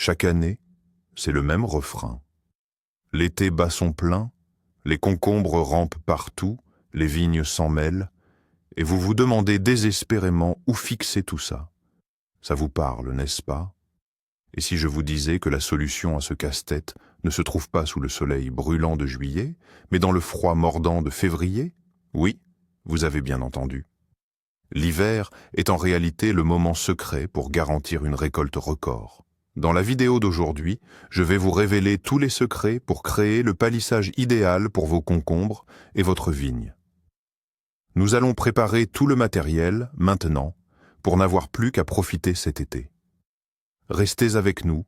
Chaque année, c'est le même refrain. L'été bat son plein, les concombres rampent partout, les vignes s'en mêlent, et vous vous demandez désespérément où fixer tout ça. Ça vous parle, n'est-ce pas? Et si je vous disais que la solution à ce casse-tête ne se trouve pas sous le soleil brûlant de juillet, mais dans le froid mordant de février? Oui, vous avez bien entendu. L'hiver est en réalité le moment secret pour garantir une récolte record. Dans la vidéo d'aujourd'hui, je vais vous révéler tous les secrets pour créer le palissage idéal pour vos concombres et votre vigne. Nous allons préparer tout le matériel, maintenant, pour n'avoir plus qu'à profiter cet été. Restez avec nous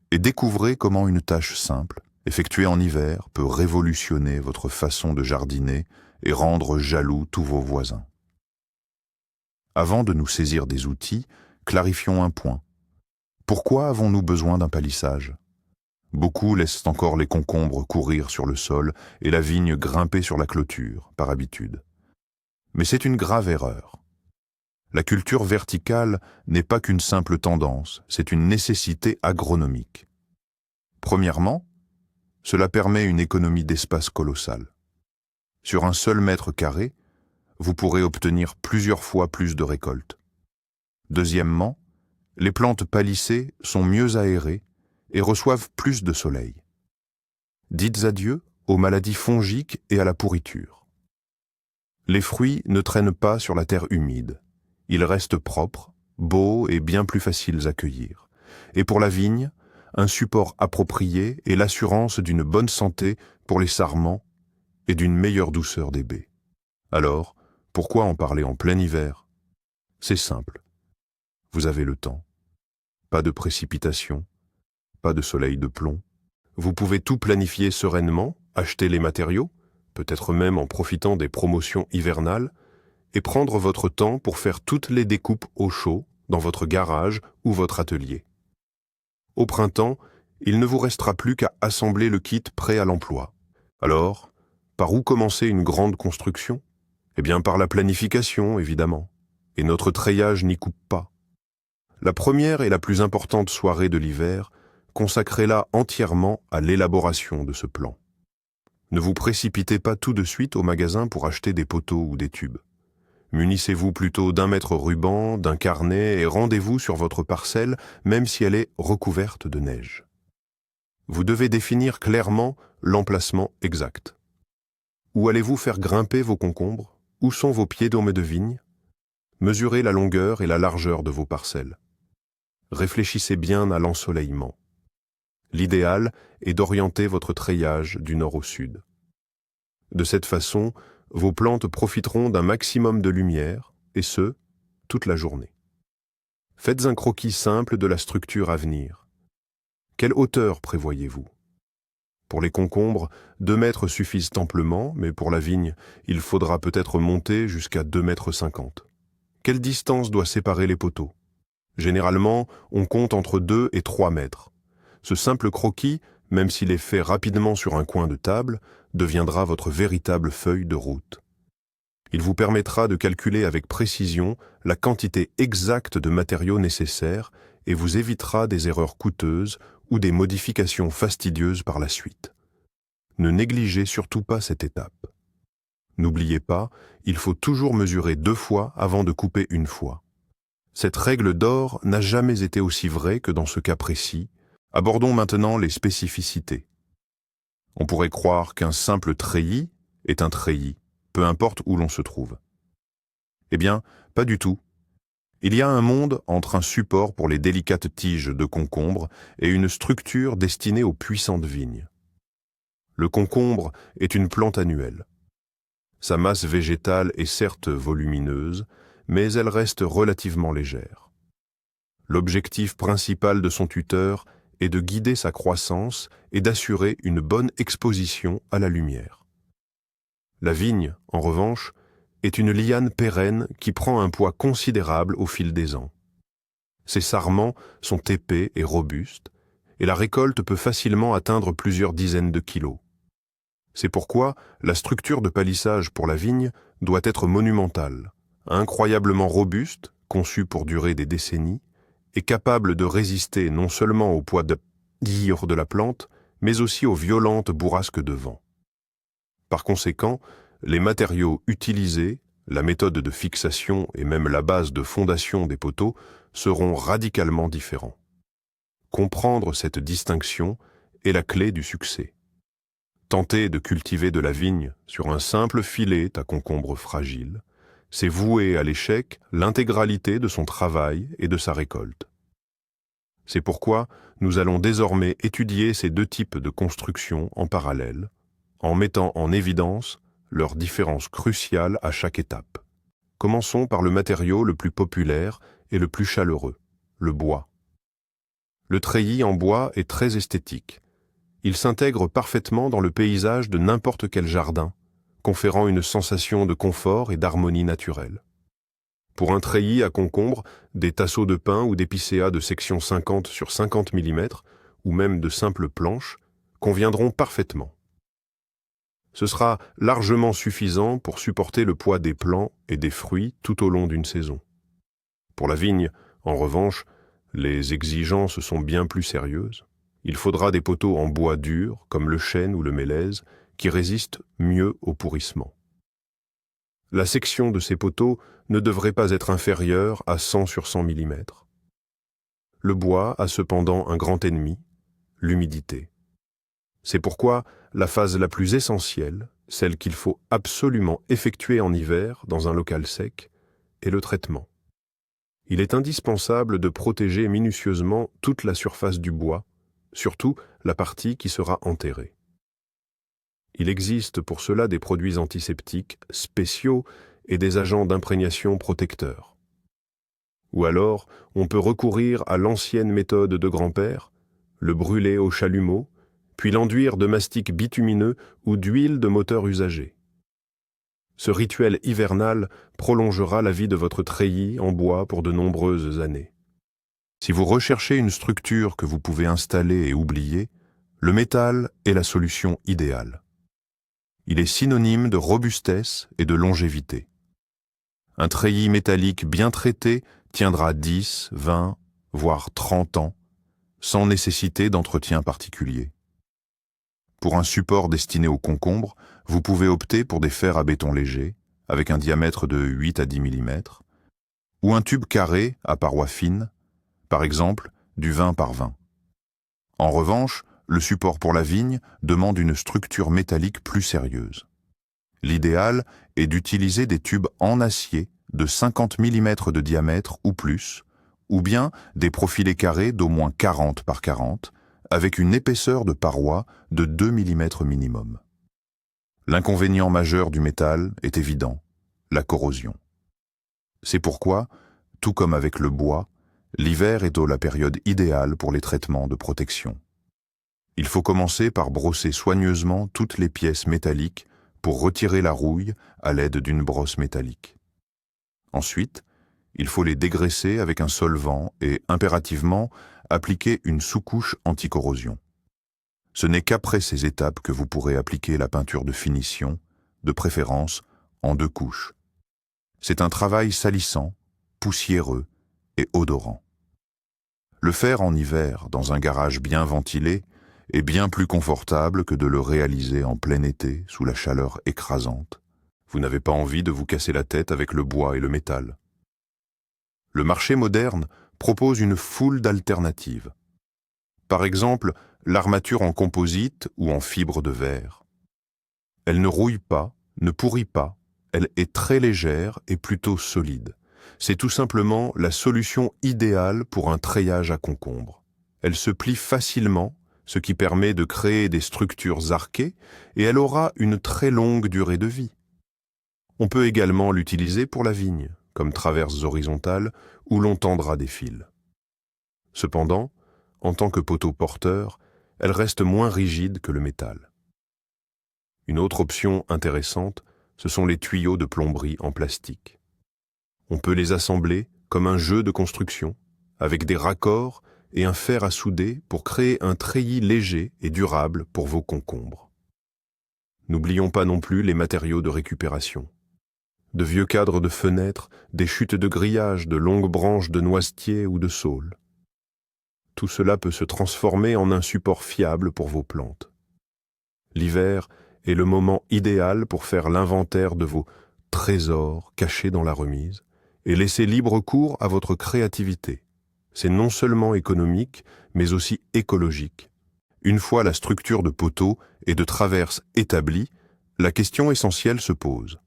et découvrez comment une tâche simple, effectuée en hiver, peut révolutionner votre façon de jardiner et rendre jaloux tous vos voisins. Avant de nous saisir des outils, clarifions un point. Pourquoi avons-nous besoin d'un palissage? Beaucoup laissent encore les concombres courir sur le sol et la vigne grimper sur la clôture, par habitude. Mais c'est une grave erreur. La culture verticale n'est pas qu'une simple tendance, c'est une nécessité agronomique. Premièrement, cela permet une économie d'espace colossale. Sur un seul mètre carré, vous pourrez obtenir plusieurs fois plus de récoltes. Deuxièmement, les plantes palissées sont mieux aérées et reçoivent plus de soleil. Dites adieu aux maladies fongiques et à la pourriture. Les fruits ne traînent pas sur la terre humide. Ils restent propres, beaux et bien plus faciles à cueillir. Et pour la vigne, un support approprié et l'assurance d'une bonne santé pour les sarments et d'une meilleure douceur des baies. Alors, pourquoi en parler en plein hiver? C'est simple. Vous avez le temps. Pas de précipitation, pas de soleil de plomb. Vous pouvez tout planifier sereinement, acheter les matériaux, peut-être même en profitant des promotions hivernales, et prendre votre temps pour faire toutes les découpes au chaud dans votre garage ou votre atelier. Au printemps, il ne vous restera plus qu'à assembler le kit prêt à l'emploi. Alors, par où commencer une grande construction? Eh bien, par la planification, évidemment. Et notre treillage n'y coupe pas. La première et la plus importante soirée de l'hiver, consacrez-la entièrement à l'élaboration de ce plan. Ne vous précipitez pas tout de suite au magasin pour acheter des poteaux ou des tubes. Munissez-vous plutôt d'un mètre ruban, d'un carnet et rendez-vous sur votre parcelle, même si elle est recouverte de neige. Vous devez définir clairement l'emplacement exact. Où allez-vous faire grimper vos concombres? Où sont vos pieds d'aume de vigne? Mesurez la longueur et la largeur de vos parcelles. Réfléchissez bien à l'ensoleillement. L'idéal est d'orienter votre treillage du nord au sud. De cette façon, vos plantes profiteront d'un maximum de lumière, et ce, toute la journée. Faites un croquis simple de la structure à venir. Quelle hauteur prévoyez-vous? Pour les concombres, 2 mètres suffisent amplement, mais pour la vigne, il faudra peut-être monter jusqu'à 2,50 m. Quelle distance doit séparer les poteaux? Généralement, on compte entre 2 et 3 mètres. Ce simple croquis, même s'il est fait rapidement sur un coin de table, deviendra votre véritable feuille de route. Il vous permettra de calculer avec précision la quantité exacte de matériaux nécessaires et vous évitera des erreurs coûteuses ou des modifications fastidieuses par la suite. Ne négligez surtout pas cette étape. N'oubliez pas, il faut toujours mesurer 2 fois avant de couper 1 fois. Cette règle d'or n'a jamais été aussi vraie que dans ce cas précis. Abordons maintenant les spécificités. On pourrait croire qu'un simple treillis est un treillis, peu importe où l'on se trouve. Eh bien, pas du tout. Il y a un monde entre un support pour les délicates tiges de concombre et une structure destinée aux puissantes vignes. Le concombre est une plante annuelle. Sa masse végétale est certes volumineuse, mais elle reste relativement légère. L'objectif principal de son tuteur est de guider sa croissance et d'assurer une bonne exposition à la lumière. La vigne, en revanche, est une liane pérenne qui prend un poids considérable au fil des ans. Ses sarments sont épais et robustes, et la récolte peut facilement atteindre plusieurs dizaines de kilos. C'est pourquoi la structure de palissage pour la vigne doit être monumentale, incroyablement robuste, conçue pour durer des décennies, est capable de résister non seulement au poids de la plante, mais aussi aux violentes bourrasques de vent. Par conséquent, les matériaux utilisés, la méthode de fixation et même la base de fondation des poteaux seront radicalement différents. Comprendre cette distinction est la clé du succès. Tenter de cultiver de la vigne sur un simple filet à concombre fragile, c'est vouer à l'échec l'intégralité de son travail et de sa récolte. C'est pourquoi nous allons désormais étudier ces deux types de construction en parallèle, en mettant en évidence leurs différences cruciales à chaque étape. Commençons par le matériau le plus populaire et le plus chaleureux, le bois. Le treillis en bois est très esthétique. Il s'intègre parfaitement dans le paysage de n'importe quel jardin, conférant une sensation de confort et d'harmonie naturelle. Pour un treillis à concombre, des tasseaux de pin ou d'épicéa de section 50 sur 50 mm, ou même de simples planches, conviendront parfaitement. Ce sera largement suffisant pour supporter le poids des plants et des fruits tout au long d'une saison. Pour la vigne, en revanche, les exigences sont bien plus sérieuses. Il faudra des poteaux en bois dur, comme le chêne ou le mélèze, qui résistent mieux au pourrissement. La section de ces poteaux ne devrait pas être inférieure à 100 sur 100 mm. Le bois a cependant un grand ennemi, l'humidité. C'est pourquoi la phase la plus essentielle, celle qu'il faut absolument effectuer en hiver dans un local sec, est le traitement. Il est indispensable de protéger minutieusement toute la surface du bois, surtout la partie qui sera enterrée. Il existe pour cela des produits antiseptiques spéciaux et des agents d'imprégnation protecteurs. Ou alors, on peut recourir à l'ancienne méthode de grand-père, le brûler au chalumeau, puis l'enduire de mastic bitumineux ou d'huile de moteur usagée. Ce rituel hivernal prolongera la vie de votre treillis en bois pour de nombreuses années. Si vous recherchez une structure que vous pouvez installer et oublier, le métal est la solution idéale. Il est synonyme de robustesse et de longévité. Un treillis métallique bien traité tiendra 10, 20, voire 30 ans, sans nécessité d'entretien particulier. Pour un support destiné au concombre, vous pouvez opter pour des fers à béton léger, avec un diamètre de 8 à 10 mm, ou un tube carré à parois fines, par exemple du 20 par 20. En revanche, le support pour la vigne demande une structure métallique plus sérieuse. L'idéal est d'utiliser des tubes en acier de 50 mm de diamètre ou plus, ou bien des profilés carrés d'au moins 40 par 40, avec une épaisseur de paroi de 2 mm minimum. L'inconvénient majeur du métal est évident, la corrosion. C'est pourquoi, tout comme avec le bois, l'hiver est la période idéale pour les traitements de protection. Il faut commencer par brosser soigneusement toutes les pièces métalliques pour retirer la rouille à l'aide d'une brosse métallique. Ensuite, il faut les dégraisser avec un solvant et, impérativement, appliquer une sous-couche anti-corrosion. Ce n'est qu'après ces étapes que vous pourrez appliquer la peinture de finition, de préférence en 2 couches. C'est un travail salissant, poussiéreux et odorant. Le faire en hiver dans un garage bien ventilé est bien plus confortable que de le réaliser en plein été sous la chaleur écrasante. Vous n'avez pas envie de vous casser la tête avec le bois et le métal. Le marché moderne propose une foule d'alternatives. Par exemple, l'armature en composite ou en fibre de verre. Elle ne rouille pas, ne pourrit pas, elle est très légère et plutôt solide. C'est tout simplement la solution idéale pour un treillage à concombre. Elle se plie facilement, ce qui permet de créer des structures arquées, et elle aura une très longue durée de vie. On peut également l'utiliser pour la vigne, comme traverses horizontales, où l'on tendra des fils. Cependant, en tant que poteau porteur, elle reste moins rigide que le métal. Une autre option intéressante, ce sont les tuyaux de plomberie en plastique. On peut les assembler comme un jeu de construction, avec des raccords et un fer à souder pour créer un treillis léger et durable pour vos concombres. N'oublions pas non plus les matériaux de récupération. De vieux cadres de fenêtres, des chutes de grillage, de longues branches de noisetier ou de saule. tout cela peut se transformer en un support fiable pour vos plantes. L'hiver est le moment idéal pour faire l'inventaire de vos trésors cachés dans la remise et laisser libre cours à votre créativité. C'est non seulement économique, mais aussi écologique. Une fois la structure de poteau et de traverse établie, la question essentielle se pose.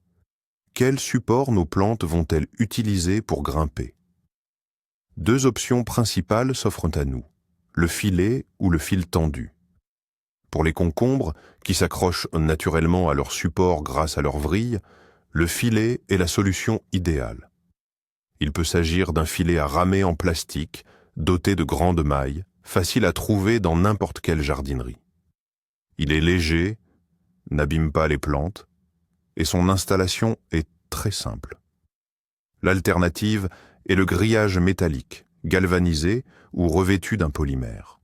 Quel support nos plantes vont-elles utiliser pour grimper? Deux options principales s'offrent à nous, le filet ou le fil tendu. Pour les concombres, qui s'accrochent naturellement à leur support grâce à leur vrille, le filet est la solution idéale. Il peut s'agir d'un filet à ramer en plastique, doté de grandes mailles, facile à trouver dans n'importe quelle jardinerie. Il est léger, n'abîme pas les plantes, et son installation est très simple. L'alternative est le grillage métallique, galvanisé ou revêtu d'un polymère.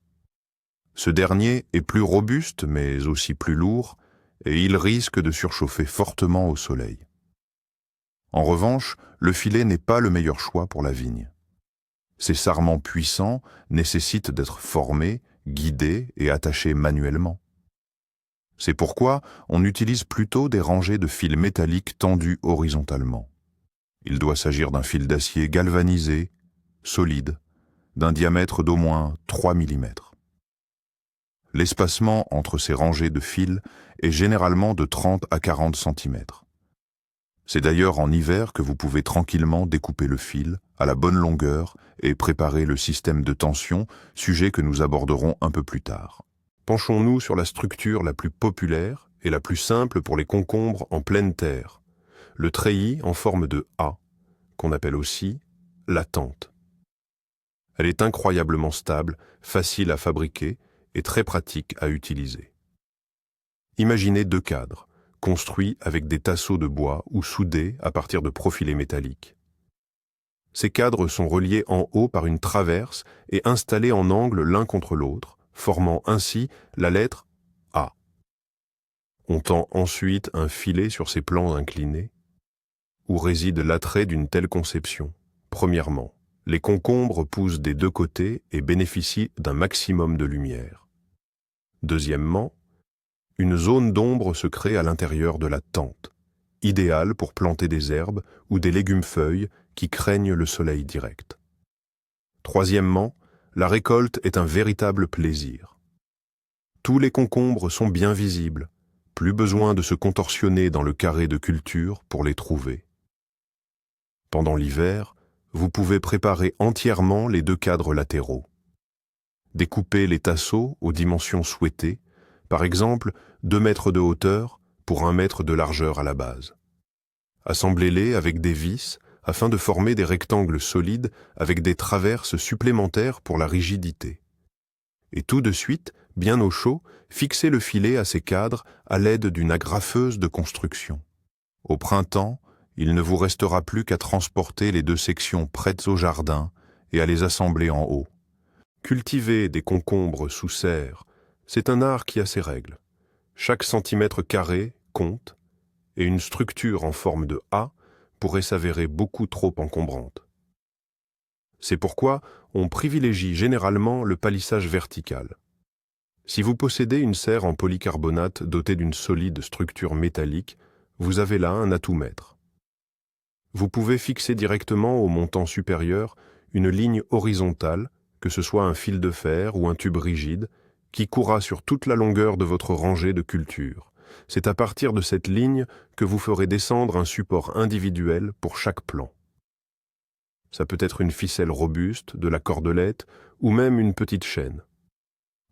Ce dernier est plus robuste mais aussi plus lourd et il risque de surchauffer fortement au soleil. En revanche, le filet n'est pas le meilleur choix pour la vigne. Ces sarments puissants nécessitent d'être formés, guidés et attachés manuellement. C'est pourquoi on utilise plutôt des rangées de fils métalliques tendus horizontalement. Il doit s'agir d'un fil d'acier galvanisé, solide, d'un diamètre d'au moins 3 mm. L'espacement entre ces rangées de fils est généralement de 30 à 40 cm. C'est d'ailleurs en hiver que vous pouvez tranquillement découper le fil à la bonne longueur et préparer le système de tension, sujet que nous aborderons un peu plus tard. Penchons-nous sur la structure la plus populaire et la plus simple pour les concombres en pleine terre, le treillis en forme de A, qu'on appelle aussi la tente. Elle est incroyablement stable, facile à fabriquer et très pratique à utiliser. Imaginez deux cadres, construits avec des tasseaux de bois ou soudés à partir de profilés métalliques. Ces cadres sont reliés en haut par une traverse et installés en angle l'un contre l'autre, formant ainsi la lettre A. On tend ensuite un filet sur ces plans inclinés, où réside l'attrait d'une telle conception. Premièrement, les concombres poussent des deux côtés et bénéficient d'un maximum de lumière. Deuxièmement, une zone d'ombre se crée à l'intérieur de la tente, idéale pour planter des herbes ou des légumes-feuilles qui craignent le soleil direct. Troisièmement, la récolte est un véritable plaisir. Tous les concombres sont bien visibles, plus besoin de se contorsionner dans le carré de culture pour les trouver. Pendant l'hiver, vous pouvez préparer entièrement les deux cadres latéraux. Découpez les tasseaux aux dimensions souhaitées, par exemple 2 mètres de hauteur pour 1 mètre de largeur à la base. Assemblez-les avec des vis afin de former des rectangles solides avec des traverses supplémentaires pour la rigidité. Et tout de suite, bien au chaud, fixez le filet à ces cadres à l'aide d'une agrafeuse de construction. Au printemps, il ne vous restera plus qu'à transporter les deux sections prêtes au jardin et à les assembler en haut. Cultiver des concombres sous serre, c'est un art qui a ses règles. Chaque centimètre carré compte, et une structure en forme de A pourrait s'avérer beaucoup trop encombrante. C'est pourquoi on privilégie généralement le palissage vertical. Si vous possédez une serre en polycarbonate dotée d'une solide structure métallique, vous avez là un atout maître. Vous pouvez fixer directement au montant supérieur une ligne horizontale, que ce soit un fil de fer ou un tube rigide, qui courra sur toute la longueur de votre rangée de culture. C'est à partir de cette ligne que vous ferez descendre un support individuel pour chaque plant. Ça peut être une ficelle robuste, de la cordelette ou même une petite chaîne.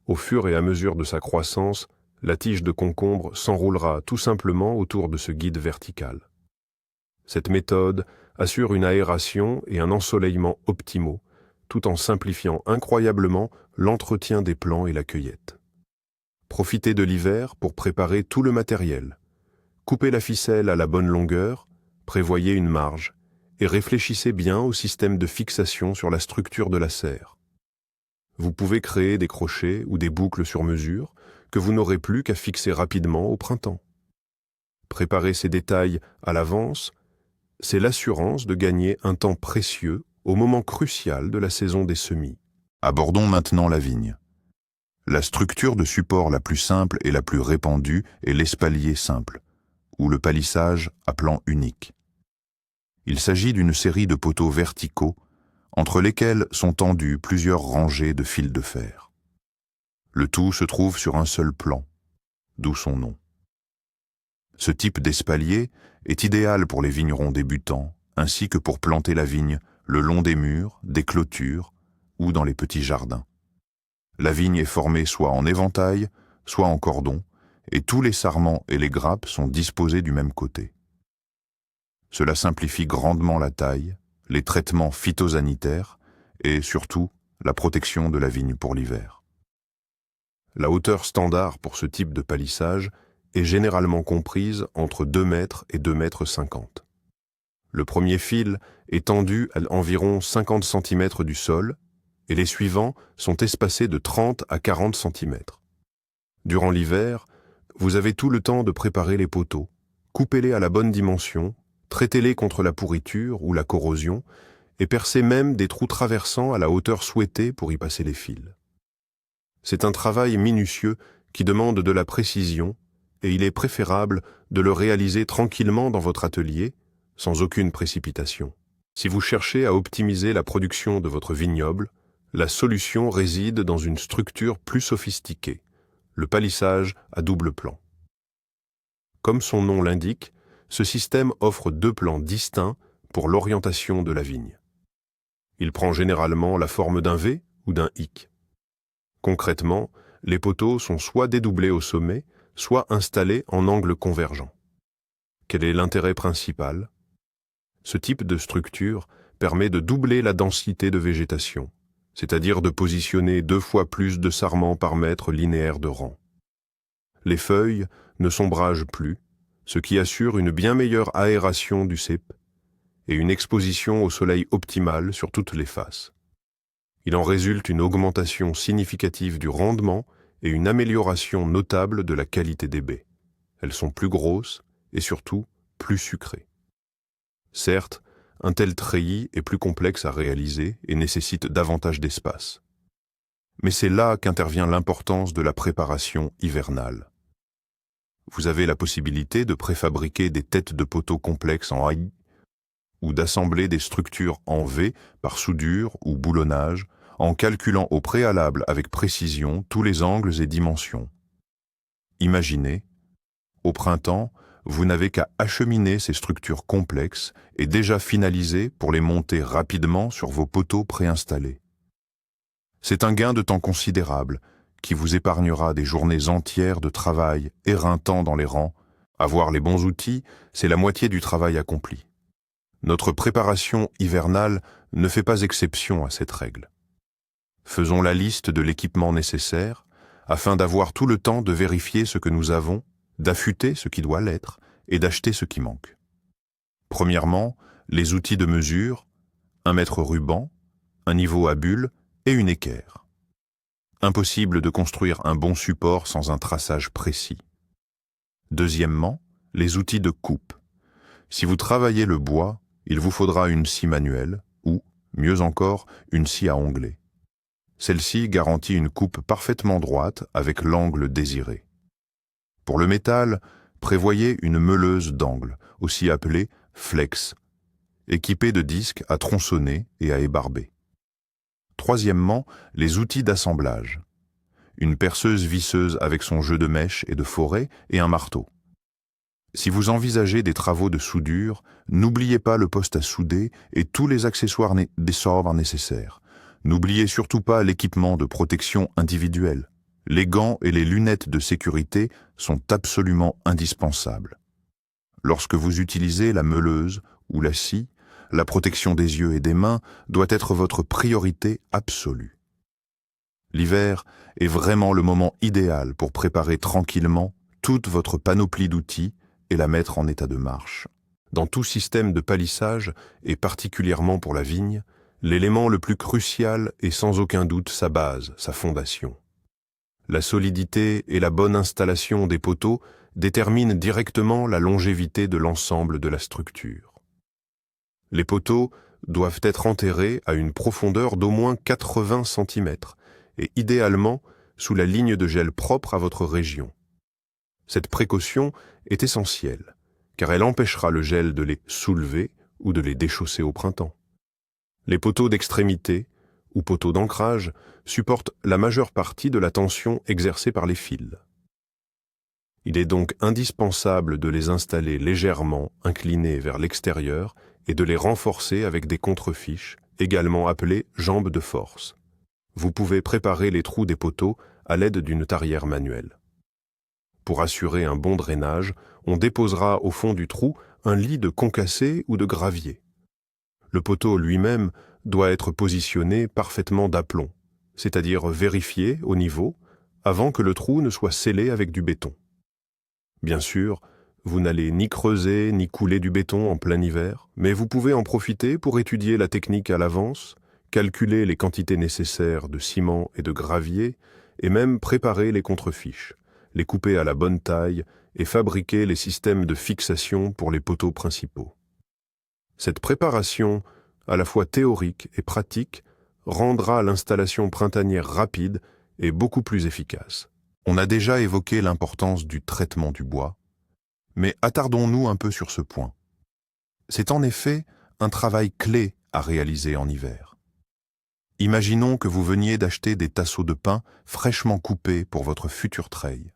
Au fur et à mesure de sa croissance, la tige de concombre s'enroulera tout simplement autour de ce guide vertical. Cette méthode assure une aération et un ensoleillement optimaux, tout en simplifiant incroyablement l'entretien des plants et la cueillette. Profitez de l'hiver pour préparer tout le matériel. Coupez la ficelle à la bonne longueur, prévoyez une marge et réfléchissez bien au système de fixation sur la structure de la serre. Vous pouvez créer des crochets ou des boucles sur mesure que vous n'aurez plus qu'à fixer rapidement au printemps. Préparer ces détails à l'avance, c'est l'assurance de gagner un temps précieux au moment crucial de la saison des semis. Abordons maintenant la vigne. La structure de support la plus simple et la plus répandue est l'espalier simple, ou le palissage à plan unique. Il s'agit d'une série de poteaux verticaux entre lesquels sont tendus plusieurs rangées de fils de fer. Le tout se trouve sur un seul plan, d'où son nom. Ce type d'espalier est idéal pour les vignerons débutants, ainsi que pour planter la vigne le long des murs, des clôtures ou dans les petits jardins. La vigne est formée soit en éventail, soit en cordon, et tous les sarments et les grappes sont disposés du même côté. Cela simplifie grandement la taille, les traitements phytosanitaires et surtout la protection de la vigne pour l'hiver. La hauteur standard pour ce type de palissage est généralement comprise entre 2 mètres et 2,50 mètres. Le premier fil est tendu à environ 50 cm du sol et les suivants sont espacés de 30 à 40 cm. Durant l'hiver, vous avez tout le temps de préparer les poteaux, coupez-les à la bonne dimension, traitez-les contre la pourriture ou la corrosion et percez même des trous traversants à la hauteur souhaitée pour y passer les fils. C'est un travail minutieux qui demande de la précision et il est préférable de le réaliser tranquillement dans votre atelier, sans aucune précipitation. Si vous cherchez à optimiser la production de votre vignoble, la solution réside dans une structure plus sophistiquée, le palissage à double plan. Comme son nom l'indique, ce système offre 2 plans distincts pour l'orientation de la vigne. Il prend généralement la forme d'un V ou d'un X. Concrètement, les poteaux sont soit dédoublés au sommet, soit installés en angle convergent. Quel est l'intérêt principal? Ce type de structure permet de doubler la densité de végétation, c'est-à-dire de positionner 2 fois plus de sarments par mètre linéaire de rang. Les feuilles ne s'ombragent plus, ce qui assure une bien meilleure aération du cep et une exposition au soleil optimale sur toutes les faces. Il en résulte une augmentation significative du rendement et une amélioration notable de la qualité des baies. Elles sont plus grosses et surtout plus sucrées. Certes, un tel treillis est plus complexe à réaliser et nécessite davantage d'espace. Mais c'est là qu'intervient l'importance de la préparation hivernale. Vous avez la possibilité de préfabriquer des têtes de poteaux complexes en AI ou d'assembler des structures en V par soudure ou boulonnage en calculant au préalable avec précision tous les angles et dimensions. Imaginez, au printemps, vous n'avez qu'à acheminer ces structures complexes et déjà finalisées pour les monter rapidement sur vos poteaux préinstallés. C'est un gain de temps considérable qui vous épargnera des journées entières de travail éreintant dans les rangs. Avoir les bons outils, c'est la moitié du travail accompli. Notre préparation hivernale ne fait pas exception à cette règle. Faisons la liste de l'équipement nécessaire afin d'avoir tout le temps de vérifier ce que nous avons, d'affûter ce qui doit l'être et d'acheter ce qui manque. Premièrement, les outils de mesure, un mètre ruban, un niveau à bulle et une équerre. Impossible de construire un bon support sans un traçage précis. Deuxièmement, les outils de coupe. Si vous travaillez le bois, il vous faudra une scie manuelle ou, mieux encore, une scie à onglet. Celle-ci garantit une coupe parfaitement droite avec l'angle désiré. Pour le métal, prévoyez une meuleuse d'angle, aussi appelée flex, équipée de disques à tronçonner et à ébarber. Troisièmement, les outils d'assemblage. Une perceuse visseuse avec son jeu de mèche et de forêt et un marteau. Si vous envisagez des travaux de soudure, n'oubliez pas le poste à souder et tous les accessoires des sabres nécessaires. N'oubliez surtout pas l'équipement de protection individuelle. Les gants et les lunettes de sécurité sont absolument indispensables. Lorsque vous utilisez la meuleuse ou la scie, la protection des yeux et des mains doit être votre priorité absolue. L'hiver est vraiment le moment idéal pour préparer tranquillement toute votre panoplie d'outils et la mettre en état de marche. Dans tout système de palissage, et particulièrement pour la vigne, l'élément le plus crucial est sans aucun doute sa base, sa fondation. La solidité et la bonne installation des poteaux déterminent directement la longévité de l'ensemble de la structure. Les poteaux doivent être enterrés à une profondeur d'au moins 80 cm et idéalement sous la ligne de gel propre à votre région. Cette précaution est essentielle, car elle empêchera le gel de les soulever ou de les déchausser au printemps. Les poteaux d'extrémité ou poteaux d'ancrage supportent la majeure partie de la tension exercée par les fils. Il est donc indispensable de les installer légèrement inclinés vers l'extérieur et de les renforcer avec des contrefiches, également appelées jambes de force. Vous pouvez préparer les trous des poteaux à l'aide d'une tarière manuelle. Pour assurer un bon drainage, on déposera au fond du trou un lit de concassé ou de gravier. Le poteau lui-même doit être positionné parfaitement d'aplomb, c'est-à-dire vérifié au niveau, avant que le trou ne soit scellé avec du béton. Bien sûr, vous n'allez ni creuser ni couler du béton en plein hiver, mais vous pouvez en profiter pour étudier la technique à l'avance, calculer les quantités nécessaires de ciment et de gravier, et même préparer les contrefiches, les couper à la bonne taille et fabriquer les systèmes de fixation pour les poteaux principaux. Cette préparation, à la fois théorique et pratique, rendra l'installation printanière rapide et beaucoup plus efficace. On a déjà évoqué l'importance du traitement du bois, mais attardons-nous un peu sur ce point. C'est en effet un travail clé à réaliser en hiver. Imaginons que vous veniez d'acheter des tasseaux de pin fraîchement coupés pour votre futur treil.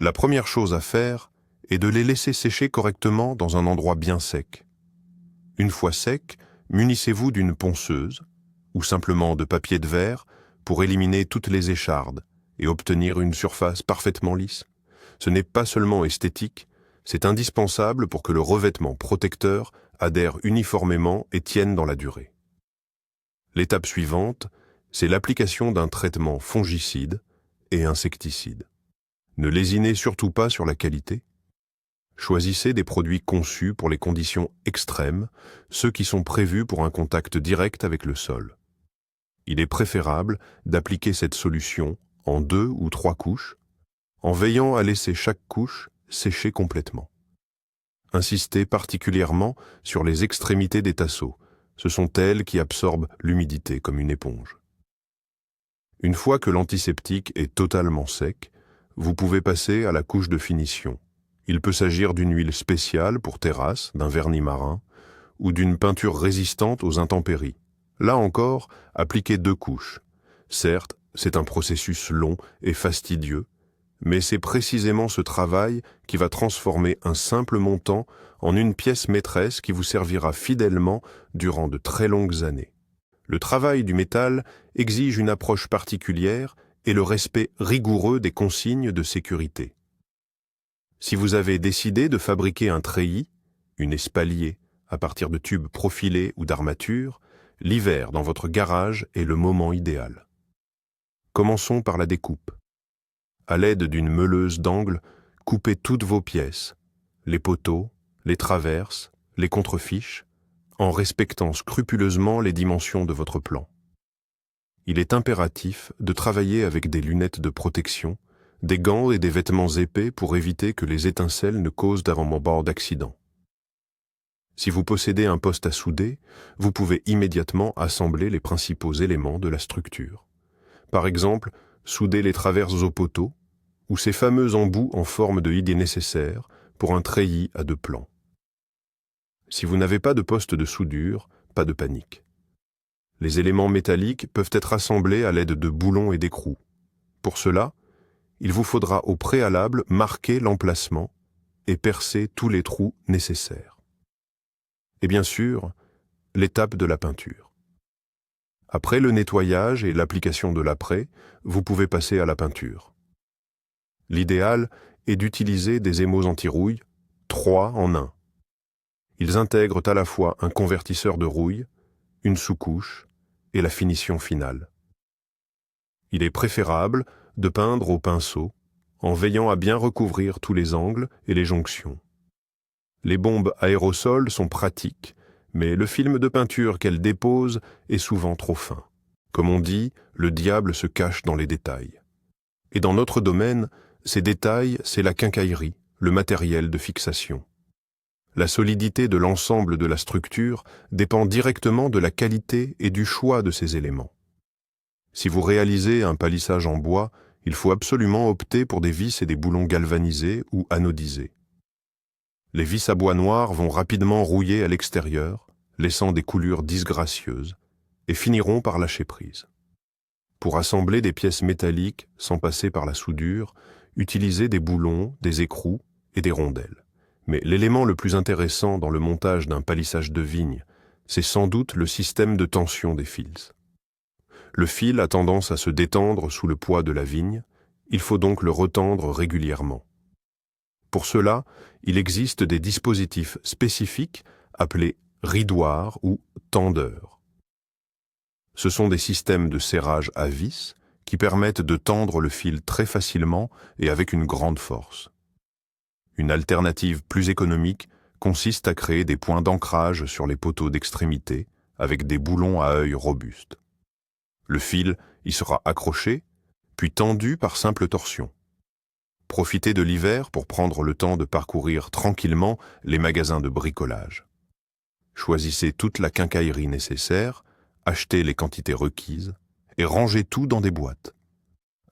La première chose à faire est de les laisser sécher correctement dans un endroit bien sec. Une fois secs, munissez-vous d'une ponceuse ou simplement de papier de verre pour éliminer toutes les échardes et obtenir une surface parfaitement lisse. Ce n'est pas seulement esthétique, c'est indispensable pour que le revêtement protecteur adhère uniformément et tienne dans la durée. L'étape suivante, c'est l'application d'un traitement fongicide et insecticide. Ne lésinez surtout pas sur la qualité. Choisissez des produits conçus pour les conditions extrêmes, ceux qui sont prévus pour un contact direct avec le sol. Il est préférable d'appliquer cette solution en 2 ou 3 couches, en veillant à laisser chaque couche sécher complètement. Insistez particulièrement sur les extrémités des tasseaux. Ce sont elles qui absorbent l'humidité comme une éponge. Une fois que l'antiseptique est totalement sec, vous pouvez passer à la couche de finition. Il peut s'agir d'une huile spéciale pour terrasse, d'un vernis marin ou d'une peinture résistante aux intempéries. Là encore, appliquez 2 couches. Certes, c'est un processus long et fastidieux, mais c'est précisément ce travail qui va transformer un simple montant en une pièce maîtresse qui vous servira fidèlement durant de très longues années. Le travail du métal exige une approche particulière et le respect rigoureux des consignes de sécurité. Si vous avez décidé de fabriquer un treillis, une espalier, à partir de tubes profilés ou d'armatures, l'hiver dans votre garage est le moment idéal. Commençons par la découpe. À l'aide d'une meuleuse d'angle, coupez toutes vos pièces, les poteaux, les traverses, les contrefiches, en respectant scrupuleusement les dimensions de votre plan. Il est impératif de travailler avec des lunettes de protection, des gants et des vêtements épais pour éviter que les étincelles ne causent d'avant-bord d'accident. Si vous possédez un poste à souder, vous pouvez immédiatement assembler les principaux éléments de la structure. Par exemple, souder les traverses au poteau ou ces fameux embouts en forme de idée nécessaires pour un treillis à 2 plans. Si vous n'avez pas de poste de soudure, pas de panique. Les éléments métalliques peuvent être assemblés à l'aide de boulons et d'écrous. Pour cela, il vous faudra au préalable marquer l'emplacement et percer tous les trous nécessaires. Et bien sûr, l'étape de la peinture. Après le nettoyage et l'application de l'après, vous pouvez passer à la peinture. L'idéal est d'utiliser des émaux anti-rouille, 3 en 1. Ils intègrent à la fois un convertisseur de rouille, une sous-couche et la finition finale. Il est préférable de peindre au pinceau, en veillant à bien recouvrir tous les angles et les jonctions. Les bombes aérosols sont pratiques, mais le film de peinture qu'elles déposent est souvent trop fin. Comme on dit, le diable se cache dans les détails. Et dans notre domaine, ces détails, c'est la quincaillerie, le matériel de fixation. La solidité de l'ensemble de la structure dépend directement de la qualité et du choix de ces éléments. Si vous réalisez un palissage en bois, il faut absolument opter pour des vis et des boulons galvanisés ou anodisés. Les vis à bois noir vont rapidement rouiller à l'extérieur, laissant des coulures disgracieuses, et finiront par lâcher prise. Pour assembler des pièces métalliques sans passer par la soudure, utilisez des boulons, des écrous et des rondelles. Mais l'élément le plus intéressant dans le montage d'un palissage de vigne, c'est sans doute le système de tension des fils. Le fil a tendance à se détendre sous le poids de la vigne, il faut donc le retendre régulièrement. Pour cela, il existe des dispositifs spécifiques appelés ridoirs ou tendeurs. Ce sont des systèmes de serrage à vis qui permettent de tendre le fil très facilement et avec une grande force. Une alternative plus économique consiste à créer des points d'ancrage sur les poteaux d'extrémité avec des boulons à œil robustes. Le fil y sera accroché, puis tendu par simple torsion. Profitez de l'hiver pour prendre le temps de parcourir tranquillement les magasins de bricolage. Choisissez toute la quincaillerie nécessaire, achetez les quantités requises et rangez tout dans des boîtes.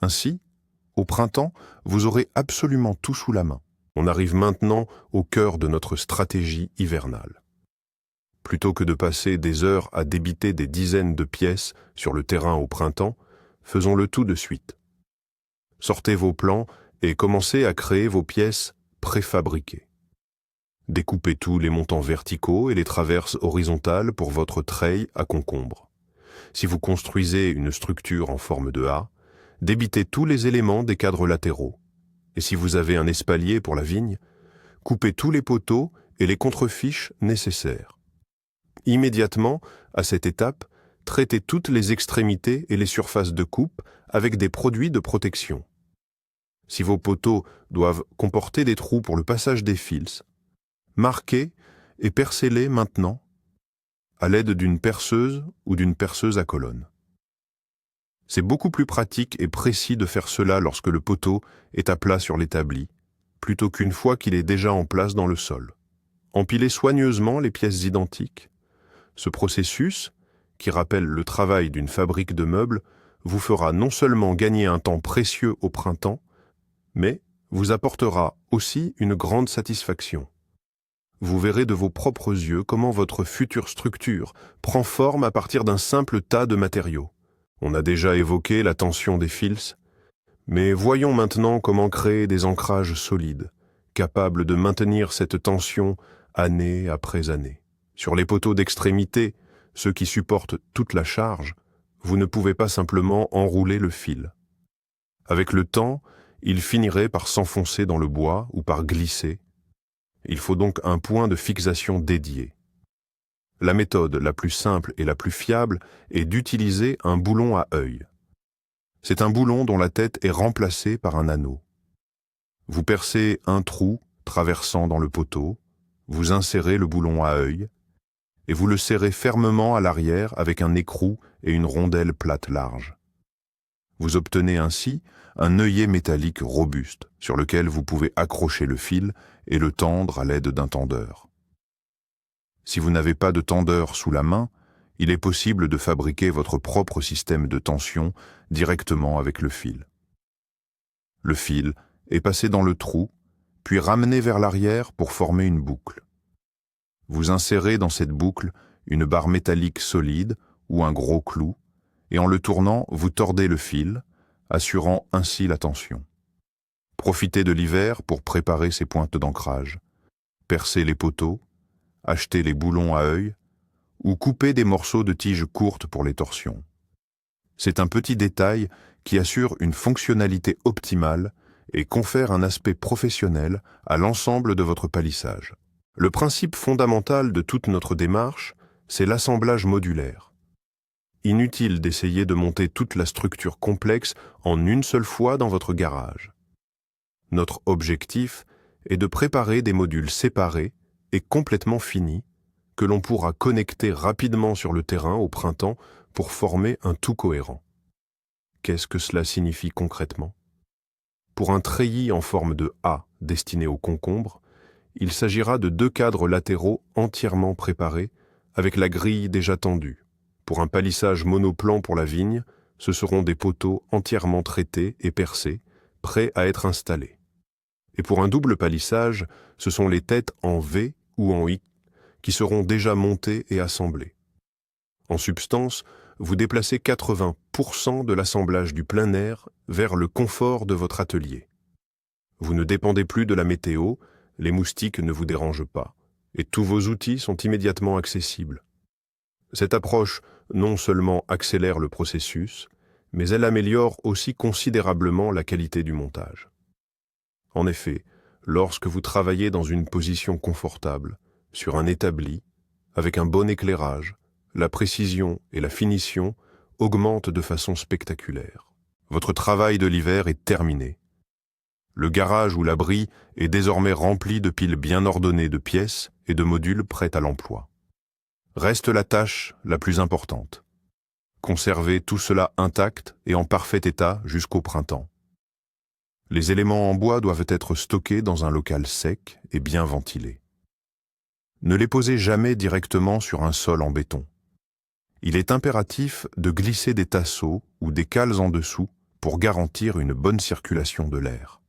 Ainsi, au printemps, vous aurez absolument tout sous la main. On arrive maintenant au cœur de notre stratégie hivernale. Plutôt que de passer des heures à débiter des dizaines de pièces sur le terrain au printemps, faisons-le tout de suite. Sortez vos plans et commencez à créer vos pièces préfabriquées. Découpez tous les montants verticaux et les traverses horizontales pour votre treille à concombre. Si vous construisez une structure en forme de A, débitez tous les éléments des cadres latéraux. Et si vous avez un espalier pour la vigne, coupez tous les poteaux et les contrefiches nécessaires. Immédiatement, à cette étape, traitez toutes les extrémités et les surfaces de coupe avec des produits de protection. Si vos poteaux doivent comporter des trous pour le passage des fils, marquez et percez-les maintenant à l'aide d'une perceuse ou d'une perceuse à colonne. C'est beaucoup plus pratique et précis de faire cela lorsque le poteau est à plat sur l'établi, plutôt qu'une fois qu'il est déjà en place dans le sol. Empilez soigneusement les pièces identiques. Ce processus, qui rappelle le travail d'une fabrique de meubles, vous fera non seulement gagner un temps précieux au printemps, mais vous apportera aussi une grande satisfaction. Vous verrez de vos propres yeux comment votre future structure prend forme à partir d'un simple tas de matériaux. On a déjà évoqué la tension des fils, mais voyons maintenant comment créer des ancrages solides, capables de maintenir cette tension année après année. Sur les poteaux d'extrémité, ceux qui supportent toute la charge, vous ne pouvez pas simplement enrouler le fil. Avec le temps, il finirait par s'enfoncer dans le bois ou par glisser. Il faut donc un point de fixation dédié. La méthode la plus simple et la plus fiable est d'utiliser un boulon à œil. C'est un boulon dont la tête est remplacée par un anneau. Vous percez un trou traversant dans le poteau, vous insérez le boulon à œil, et vous le serrez fermement à l'arrière avec un écrou et une rondelle plate large. Vous obtenez ainsi un œillet métallique robuste sur lequel vous pouvez accrocher le fil et le tendre à l'aide d'un tendeur. Si vous n'avez pas de tendeur sous la main, il est possible de fabriquer votre propre système de tension directement avec le fil. Le fil est passé dans le trou, puis ramené vers l'arrière pour former une boucle. Vous insérez dans cette boucle une barre métallique solide ou un gros clou, et en le tournant, vous tordez le fil, assurant ainsi la tension. Profitez de l'hiver pour préparer ces pointes d'ancrage. Percez les poteaux, achetez les boulons à œil, ou coupez des morceaux de tiges courtes pour les torsions. C'est un petit détail qui assure une fonctionnalité optimale et confère un aspect professionnel à l'ensemble de votre palissage. Le principe fondamental de toute notre démarche, c'est l'assemblage modulaire. Inutile d'essayer de monter toute la structure complexe en une seule fois dans votre garage. Notre objectif est de préparer des modules séparés et complètement finis que l'on pourra connecter rapidement sur le terrain au printemps pour former un tout cohérent. Qu'est-ce que cela signifie concrètement ? Pour un treillis en forme de A destiné au concombre, il s'agira de 2 cadres latéraux entièrement préparés, avec la grille déjà tendue. Pour un palissage monoplan pour la vigne, ce seront des poteaux entièrement traités et percés, prêts à être installés. Et pour un double palissage, ce sont les têtes en V ou en I qui seront déjà montées et assemblées. En substance, vous déplacez 80% de l'assemblage du plein air vers le confort de votre atelier. Vous ne dépendez plus de la météo, les moustiques ne vous dérangent pas, et tous vos outils sont immédiatement accessibles. Cette approche non seulement accélère le processus, mais elle améliore aussi considérablement la qualité du montage. En effet, lorsque vous travaillez dans une position confortable, sur un établi, avec un bon éclairage, la précision et la finition augmentent de façon spectaculaire. Votre travail de l'hiver est terminé. Le garage ou l'abri est désormais rempli de piles bien ordonnées de pièces et de modules prêts à l'emploi. Reste la tâche la plus importante. Conserver tout cela intact et en parfait état jusqu'au printemps. Les éléments en bois doivent être stockés dans un local sec et bien ventilé. Ne les posez jamais directement sur un sol en béton. Il est impératif de glisser des tasseaux ou des cales en dessous pour garantir une bonne circulation de l'air.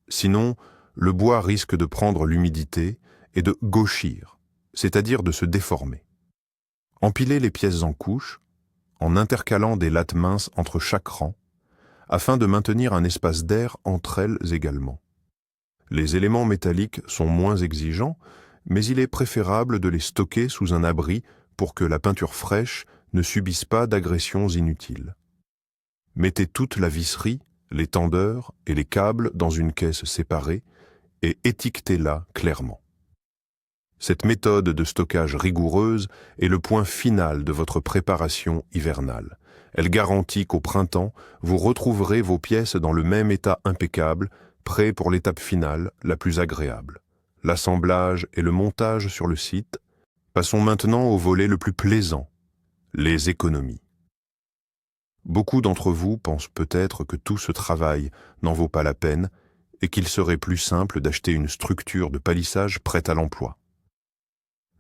Sinon, le bois risque de prendre l'humidité et de gauchir, c'est-à-dire de se déformer. Empilez les pièces en couches, en intercalant des lattes minces entre chaque rang, afin de maintenir un espace d'air entre elles également. Les éléments métalliques sont moins exigeants, mais il est préférable de les stocker sous un abri pour que la peinture fraîche ne subisse pas d'agressions inutiles. Mettez toute la visserie, les tendeurs et les câbles dans une caisse séparée et étiquetez-la clairement. Cette méthode de stockage rigoureuse est le point final de votre préparation hivernale. Elle garantit qu'au printemps, vous retrouverez vos pièces dans le même état impeccable, prêts pour l'étape finale, la plus agréable. L'assemblage et le montage sur le site. Passons maintenant au volet le plus plaisant, les économies. Beaucoup d'entre vous pensent peut-être que tout ce travail n'en vaut pas la peine et qu'il serait plus simple d'acheter une structure de palissage prête à l'emploi.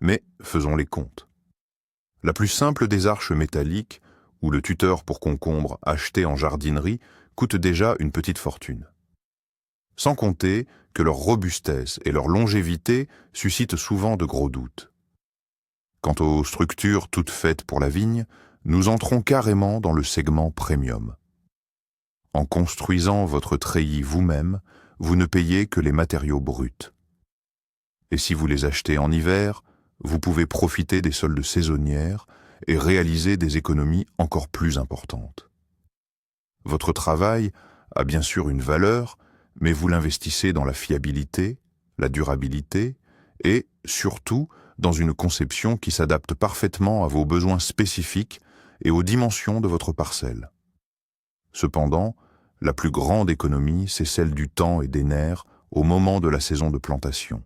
Mais faisons les comptes. La plus simple des arches métalliques, ou le tuteur pour concombre acheté en jardinerie, coûte déjà une petite fortune. Sans compter que leur robustesse et leur longévité suscitent souvent de gros doutes. Quant aux structures toutes faites pour la vigne, nous entrons carrément dans le segment premium. En construisant votre treillis vous-même, vous ne payez que les matériaux bruts. Et si vous les achetez en hiver, vous pouvez profiter des soldes saisonnières et réaliser des économies encore plus importantes. Votre travail a bien sûr une valeur, mais vous l'investissez dans la fiabilité, la durabilité et, surtout, dans une conception qui s'adapte parfaitement à vos besoins spécifiques et aux dimensions de votre parcelle. Cependant, la plus grande économie, c'est celle du temps et des nerfs au moment de la saison de plantation.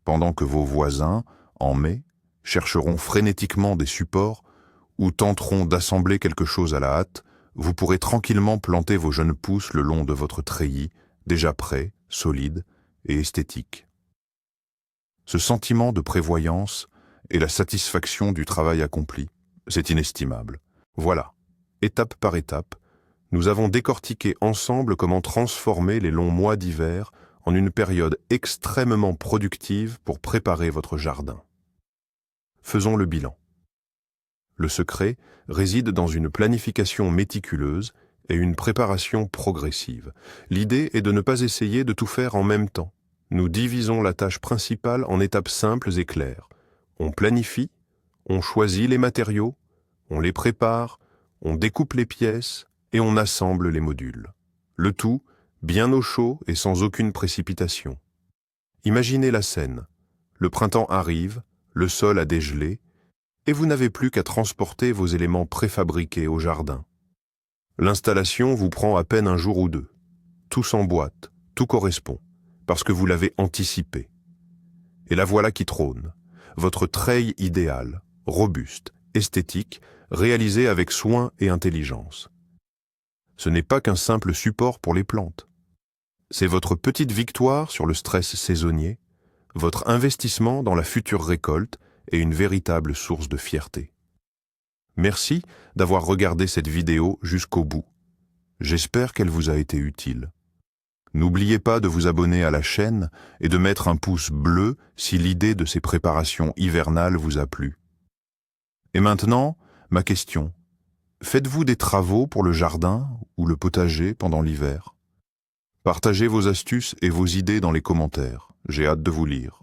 Pendant que vos voisins, en mai, chercheront frénétiquement des supports ou tenteront d'assembler quelque chose à la hâte, vous pourrez tranquillement planter vos jeunes pousses le long de votre treillis, déjà prêt, solide et esthétique. Ce sentiment de prévoyance et la satisfaction du travail accompli, c'est inestimable. Voilà, étape par étape, nous avons décortiqué ensemble comment transformer les longs mois d'hiver en une période extrêmement productive pour préparer votre jardin. Faisons le bilan. Le secret réside dans une planification méticuleuse et une préparation progressive. L'idée est de ne pas essayer de tout faire en même temps. Nous divisons la tâche principale en étapes simples et claires. On planifie, on choisit les matériaux, on les prépare, on découpe les pièces et on assemble les modules. Le tout bien au chaud et sans aucune précipitation. Imaginez la scène. Le printemps arrive, le sol a dégelé, et vous n'avez plus qu'à transporter vos éléments préfabriqués au jardin. L'installation vous prend à peine un jour ou deux. Tout s'emboîte, tout correspond, parce que vous l'avez anticipé. Et la voilà qui trône, votre treillis idéal, robuste, esthétique, réalisé avec soin et intelligence. Ce n'est pas qu'un simple support pour les plantes. C'est votre petite victoire sur le stress saisonnier, votre investissement dans la future récolte et une véritable source de fierté. Merci d'avoir regardé cette vidéo jusqu'au bout. J'espère qu'elle vous a été utile. N'oubliez pas de vous abonner à la chaîne et de mettre un pouce bleu si l'idée de ces préparations hivernales vous a plu. Et maintenant, ma question. Faites-vous des travaux pour le jardin ou le potager pendant l'hiver? Partagez vos astuces et vos idées dans les commentaires. J'ai hâte de vous lire.